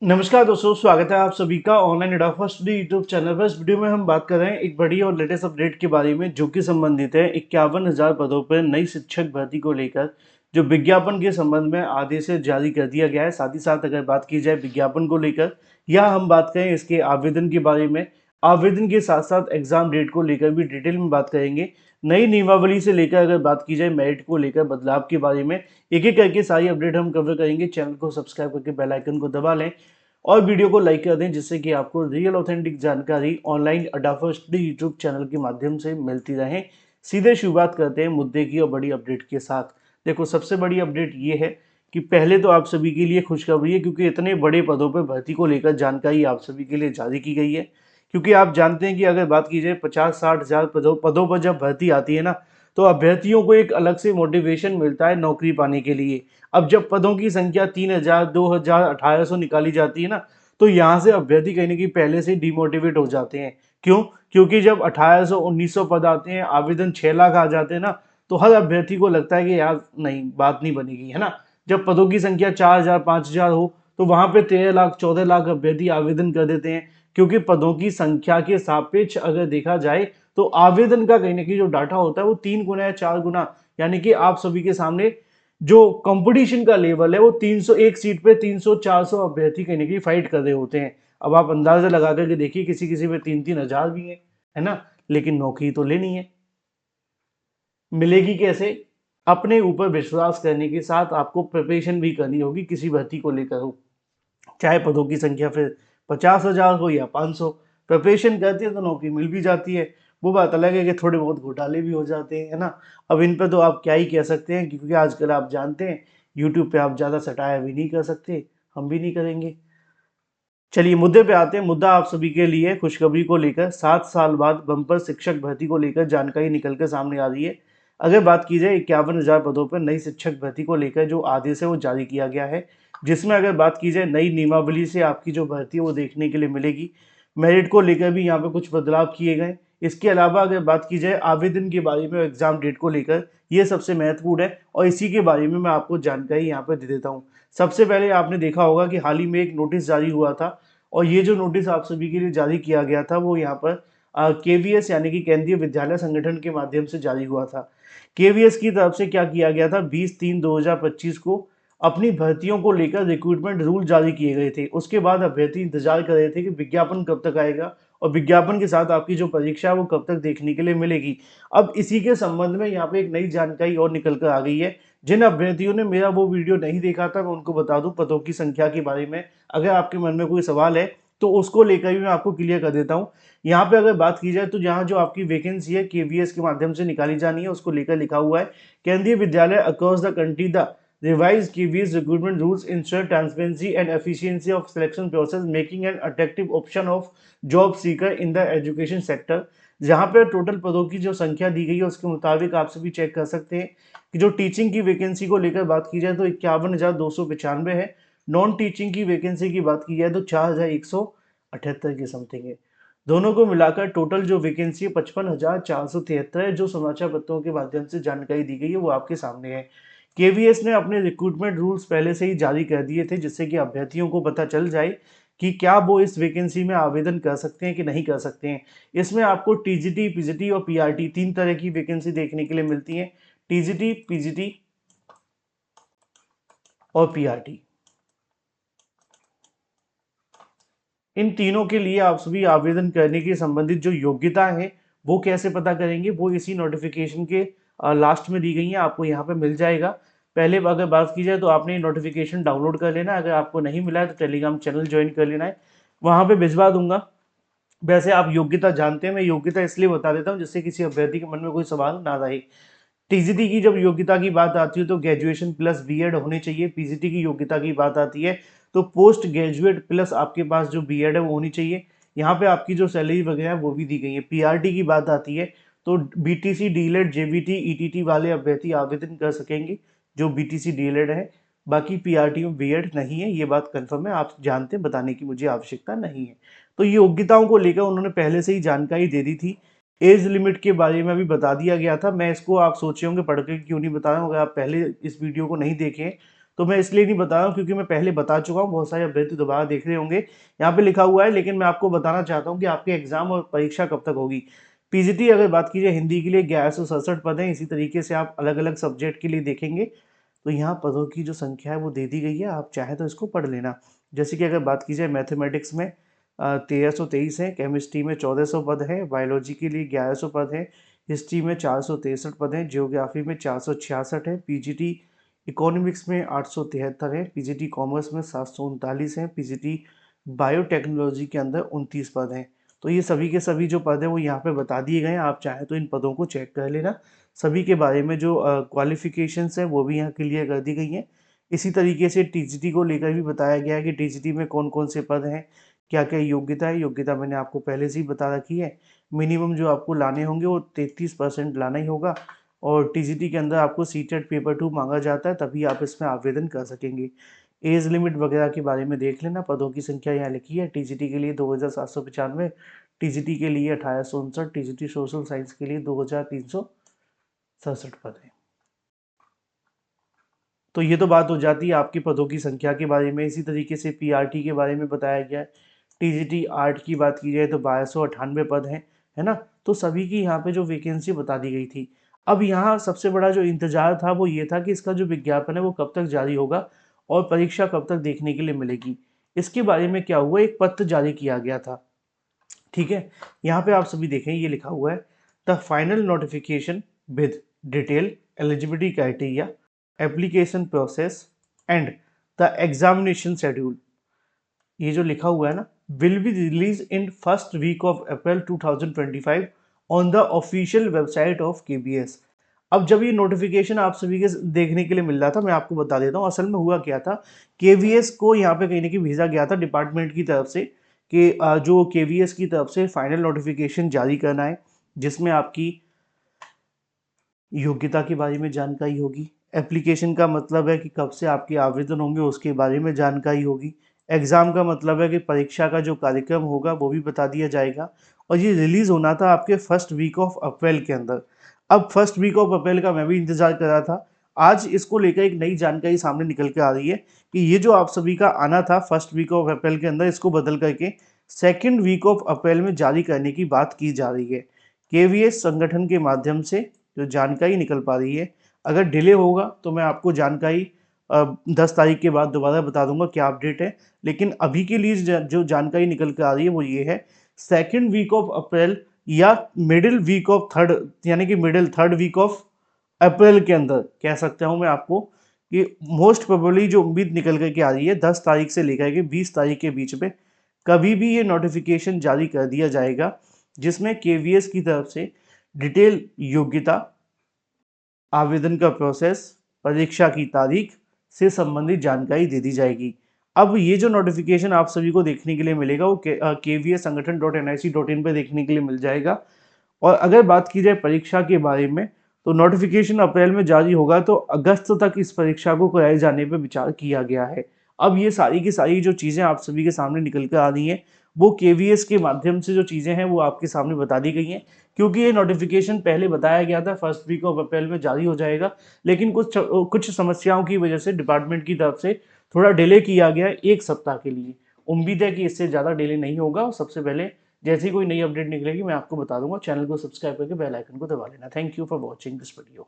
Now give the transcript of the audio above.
नमस्कार दोस्तों, स्वागत है आप सभी का ऑनलाइन एडा फर्स्ट स्टडी यूट्यूब चैनल पर। इस वीडियो में हम बात कर रहे हैं एक बड़ी और लेटेस्ट अपडेट के बारे में, जो कि संबंधित है 51,000 पदों पर नई शिक्षक भर्ती को लेकर, जो विज्ञापन के संबंध में आदेश जारी कर दिया गया है। साथ ही साथ अगर बात की जाए विज्ञापन को लेकर या हम बात करें इसके आवेदन के बारे में, आवेदन के साथ साथ एग्जाम डेट को लेकर भी डिटेल में बात करेंगे। नई नियमावली से लेकर अगर बात की जाए मेरिट को लेकर बदलाव के बारे में, एक एक करके सारी अपडेट हम कवर करेंगे। चैनल को सब्सक्राइब करके बेल आइकन को दबा लें और वीडियो को लाइक कर दें, जिससे कि आपको रियल ऑथेंटिक जानकारी ऑनलाइन अड्डा फर्स्ट यूट्यूब चैनल के माध्यम से मिलती रहे। सीधे शुरुआत करते हैं मुद्दे की और बड़ी अपडेट के साथ। देखो, सबसे बड़ी अपडेट ये है कि पहले तो आप सभी के लिए खुशखबरी है, क्योंकि इतने बड़े पदों पर भर्ती को लेकर जानकारी आप सभी के लिए जारी की गई है। क्योंकि आप जानते हैं कि अगर बात की जाए 50-60 हज़ार पदों पर जब भर्ती आती है ना, तो अभ्यर्थियों को एक अलग से मोटिवेशन मिलता है नौकरी पाने के लिए। अब जब पदों की संख्या 3,000, 2,000, 1,800 निकाली जाती है ना, तो यहाँ से अभ्यर्थी कहीं ना कहीं पहले से डिमोटिवेट हो जाते हैं। क्यों? क्योंकि जब 1,800 1,900 पद आते हैं, आवेदन 6 लाख आ जाते हैं ना, तो हर अभ्यर्थी को लगता है कि यार नहीं, बात नहीं बनेगी, है ना। जब पदों की संख्या 4,000 5,000 हो, तो वहां पे 13 लाख 14 लाख अभ्यर्थी आवेदन कर देते हैं। क्योंकि पदों की संख्या के सापेक्ष अगर देखा जाए, तो आवेदन का कहीं ना कहीं जो डाटा होता है वो 3 गुना या 4 गुना, यानी कि आप सभी के सामने जो कंपटीशन का लेवल है वो 301 सीट पे 300-400 अभ्यर्थी कहीं ना कहीं फाइट कर रहे होते हैं। अब आप अंदाजा लगा करके देखिए, किसी किसी में 3-3 हज़ार भी है ना, लेकिन नौकरी तो लेनी है। मिलेगी कैसे? अपने ऊपर विश्वास करने के साथ आपको प्रिपरेशन भी करनी होगी, किसी भर्ती को लेकर हो, चाहे पदों की संख्या फिर 50,000 हो या 500। प्रिपरेशन करते हैं तो नौकरी मिल भी जाती है। वो बात अलग है कि थोड़े बहुत घोटाले भी हो जाते हैं, है ना। अब इन पे तो आप क्या ही कह सकते हैं, क्योंकि आजकल आप जानते हैं यूट्यूब पे आप ज़्यादा सटाया भी नहीं कर सकते, हम भी नहीं करेंगे। चलिए मुद्दे पे आते हैं। मुद्दा आप सभी के लिए खुशखबरी को लेकर, 7 साल बाद बम्पर शिक्षक भर्ती को लेकर जानकारी निकल कर सामने आ रही है। अगर बात की जाए 51,000 पदों पर नई शिक्षक भर्ती को लेकर जो आदेश है वो जारी किया गया है, जिसमें अगर बात की जाए नई नियमावली से आपकी जो भर्ती है वो देखने के लिए मिलेगी। मेरिट को लेकर भी यहाँ पे कुछ बदलाव किए गए। इसके अलावा अगर बात की जाए आवेदन के बारे में, एग्जाम डेट को लेकर, ये सबसे महत्वपूर्ण है और इसी के बारे में मैं आपको जानकारी यहाँ पर दे देता हूँ। सबसे पहले आपने देखा होगा कि हाल ही में एक नोटिस जारी हुआ था, और ये जो नोटिस आप सभी के लिए जारी किया गया था वो यहाँ पर केवीएस यानी कि केंद्रीय विद्यालय संगठन के माध्यम से जारी हुआ था। केवीएस की तरफ से क्या किया गया था, 20/3/2025 को अपनी भर्तियों को लेकर रिक्रूटमेंट रूल जारी किए गए थे। उसके बाद अभ्यर्थी इंतजार कर रहे थे कि विज्ञापन कब तक आएगा और विज्ञापन के साथ आपकी जो परीक्षा है वो कब तक देखने के लिए मिलेगी। अब इसी के संबंध में यहाँ पे एक नई जानकारी और निकल कर आ गई है। जिन अभ्यर्थियों ने मेरा वो वीडियो नहीं देखा था, मैं उनको बता दूं पदों की संख्या के बारे में। अगर आपके मन में कोई सवाल है तो उसको लेकर भी मैं आपको क्लियर कर देता हूँ। यहाँ पे अगर बात की जाए तो यहाँ जो आपकी वैकेंसी है केवीएस के माध्यम से निकाली जानी है, उसको लेकर लिखा हुआ है, केंद्रीय विद्यालय across the country the revised KVS recruitment rules ensure transparency and efficiency of selection process, making an attractive option of job seeker in the education sector। जहाँ पे टोटल पदों की जो संख्या दी गई है उसके मुताबिक आप सभी चेक कर सकते हैं कि जो टीचिंग की वैकेंसी को लेकर बात की जाए तो 51,295 है। नॉन टीचिंग की वैकेंसी की बात की जाए तो 4,178 के समथिंग है। दोनों को मिलाकर टोटल जो वैकेंसी है 55,473 है, जो समाचार पत्रों के माध्यम से जानकारी दी गई है वो आपके सामने है। केवीएस ने अपने रिक्रूटमेंट रूल्स पहले से ही जारी कर दिए थे, जिससे कि अभ्यर्थियों को पता चल जाए कि क्या वो इस वैकेंसी में आवेदन कर सकते हैं कि नहीं कर सकते हैं। इसमें आपको टीजीटी, पीजीटी और पीआरटी 3 तरह की वैकेंसी देखने के लिए मिलती है। टीजीटी, पीजीटी और पीआरटी, इन तीनों के लिए आप सभी आवेदन करने के संबंधित जो योग्यता है वो कैसे पता करेंगे, वो इसी नोटिफिकेशन के लास्ट में दी गई है, आपको यहाँ पे मिल जाएगा। पहले अगर बात की जाए तो आपने नोटिफिकेशन डाउनलोड कर लेना है। अगर आपको नहीं मिला है तो टेलीग्राम चैनल ज्वाइन कर लेना है, वहाँ पे भिजवा दूंगा। वैसे आप योग्यता जानते हैं, मैं योग्यता इसलिए बता देता हूँ जिससे किसी अभ्यर्थी के मन में कोई सवाल ना रहे। टीजीटी की जब योग्यता की बात आती है तो ग्रेजुएशन प्लस बीएड होनी चाहिए। पीजीटी की योग्यता की बात आती है तो पोस्ट ग्रेजुएट प्लस आपके पास जो बीएड है वो होनी चाहिए। यहाँ पे आपकी जो सैलरी वगैरह है वो भी दी गई है। पीआरटी की बात आती है तो बीटीसी, डीएलएड, जेबीटी, ईटीटी वाले अभ्यर्थी आवेदन कर सकेंगे जो बीटीसी डीएलएड है। बाकी पीआरटी में बीएड नहीं है, ये बात कंफर्म है, आप जानते हैं, बताने की मुझे आवश्यकता नहीं है। तो ये योग्यताओं को लेकर उन्होंने पहले से ही जानकारी दे दी थी। एज लिमिट के बारे में भी बता दिया गया था। मैं इसको, आप सोचे होंगे पढ़ के क्यों नहीं बता रहा हूँ, अगर आप पहले इस वीडियो को नहीं देखें तो मैं इसलिए नहीं बता रहा हूँ क्योंकि मैं पहले बता चुका हूँ, बहुत सारे अभ्यर्थी दोबारा देख रहे होंगे। यहाँ पे लिखा हुआ है, लेकिन मैं आपको बताना चाहता हूँ कि आपके एग्जाम और परीक्षा कब तक होगी। पीजीटी अगर बात कीजिए, हिंदी के लिए 1167 पद हैं। इसी तरीके से आप अलग अलग सब्जेक्ट के लिए देखेंगे तो यहाँ पदों की जो संख्या है वो दे दी गई है, आप चाहे तो इसको पढ़ लेना। जैसे कि अगर बात की जाए मैथमेटिक्स में 1323 है, केमिस्ट्री में 1400 पद है, बायोलॉजी के लिए 1100 पद है, हिस्ट्री में 463 पद हैं, जियोग्राफी में 466 है, पीजीटी इकोनॉमिक्स में 873 है, पीजीटी कॉमर्स में 739 है, पीजीटी बायोटेक्नोलॉजी के अंदर 29 पद हैं। तो ये सभी के सभी जो पद हैं वो यहाँ पे बता दिए गए हैं, आप चाहे तो इन पदों को चेक कर लेना। सभी के बारे में जो क्वालिफिकेशंस हैं वो भी यहाँ क्लियर कर दी गई हैं। इसी तरीके से टीजीटी को लेकर भी बताया गया है कि टीजीटी में कौन कौन से पद हैं, क्या क्या योग्यता है। योग्यता मैंने आपको पहले से ही बता रखी है। मिनिमम जो आपको लाने होंगे वो 33% लाना ही होगा, और टीजीटी के अंदर आपको सीटेट पेपर 2 मांगा जाता है, तभी आप इसमें आवेदन कर सकेंगे। एज लिमिट वगैरह के बारे में देख लेना। पदों की संख्या यहाँ लिखी है, टीजीटी के लिए 2795, टीजीटी के लिए 1859, टीजीटी सोशल साइंस के लिए 2367 पद है। तो ये तो बात हो जाती है आपकी पदों की संख्या के बारे में। इसी तरीके से पीआरटी के बारे में बताया गया है। टीजीटी आर्ट की बात की जाए तो 1298 पद हैं, है ना। तो सभी की यहाँ पे जो वैकेंसी बता दी गई थी। अब यहाँ सबसे बड़ा जो इंतजार था वो ये था कि इसका जो विज्ञापन है वो कब तक जारी होगा और परीक्षा कब तक देखने के लिए मिलेगी। इसके बारे में क्या हुआ, एक पत्र जारी किया गया था, ठीक है। यहाँ पे आप सभी देखें, ये लिखा हुआ है, the final notification with detail eligibility criteria, application process and the examination schedule, ये जो लिखा हुआ है ना, will be release in first week of April 2025 on the official website of KBS. अब जब ये नोटिफिकेशन आप सभी के देखने के लिए मिल रहा था, मैं आपको बता देता हूँ असल में हुआ क्या था। केवीएस को यहाँ पे कहीं ना कहीं भेजा गया था डिपार्टमेंट की तरफ से कि जो केवीएस की तरफ से फाइनल नोटिफिकेशन जारी करना है, जिसमें आपकी योग्यता के बारे में जानकारी होगी। एप्लीकेशन का मतलब है कि कब से आपके आवेदन होंगे उसके बारे में जानकारी होगी। एग्ज़ाम का मतलब है कि परीक्षा का जो कार्यक्रम होगा वो भी बता दिया जाएगा। और ये रिलीज़ होना था आपके फर्स्ट वीक ऑफ अप्रैल के अंदर। अब फर्स्ट वीक ऑफ अप्रैल का मैं भी इंतज़ार कर रहा था। आज इसको लेकर एक नई जानकारी सामने निकल के आ रही है कि ये जो आप सभी का आना था फर्स्ट वीक ऑफ अप्रैल के अंदर, इसको बदल करके सेकेंड वीक ऑफ अप्रैल में जारी करने की बात की जा रही है। केवीएस संगठन के माध्यम से जो जानकारी निकल पा रही है। अगर डिले होगा तो मैं आपको जानकारी 10 तारीख के बाद दोबारा बता दूंगा क्या अपडेट है। लेकिन अभी के लिए जो जानकारी निकल कर आ रही है वो ये है, सेकेंड वीक ऑफ अप्रैल या मिडिल वीक ऑफ थर्ड, यानी कि middle third week of April के अंदर कह सकता हूँ मैं आपको कि मोस्ट प्रोबेबली जो उम्मीद निकल करके आ रही है 10 तारीख से लेकर के 20 तारीख के बीच में कभी भी ये नोटिफिकेशन जारी कर दिया जाएगा, जिसमें केवीएस की तरफ से डिटेल योग्यता, आवेदन का प्रोसेस, परीक्षा की तारीख से संबंधित जानकारी दे दी जाएगी। अब ये जो नोटिफिकेशन आप सभी को देखने के लिए मिलेगा वो kvssangathan.nic.in पे देखने के लिए मिल जाएगा। और अगर बात की जाए परीक्षा के बारे में, तो नोटिफिकेशन अप्रैल में जारी होगा तो अगस्त तक इस परीक्षा को कराए जाने पर विचार किया गया है। अब ये सारी की सारी जो चीज़ें आप सभी के सामने निकल कर आ रही हैं वो केवीएस के माध्यम से जो चीज़ें हैं वो आपके सामने बता दी गई हैं। क्योंकि ये नोटिफिकेशन पहले बताया गया था फर्स्ट वीक ऑफ अप्रैल में जारी हो जाएगा, लेकिन कुछ समस्याओं की वजह से डिपार्टमेंट की तरफ से थोड़ा डिले किया गया है 1 सप्ताह के लिए। उम्मीद है कि इससे ज़्यादा डिले नहीं होगा। और सबसे पहले जैसे ही कोई नई अपडेट निकलेगी मैं आपको बता दूंगा। चैनल को सब्सक्राइब करके बेल आइकन को दबा लेना। Thank you for watching this video.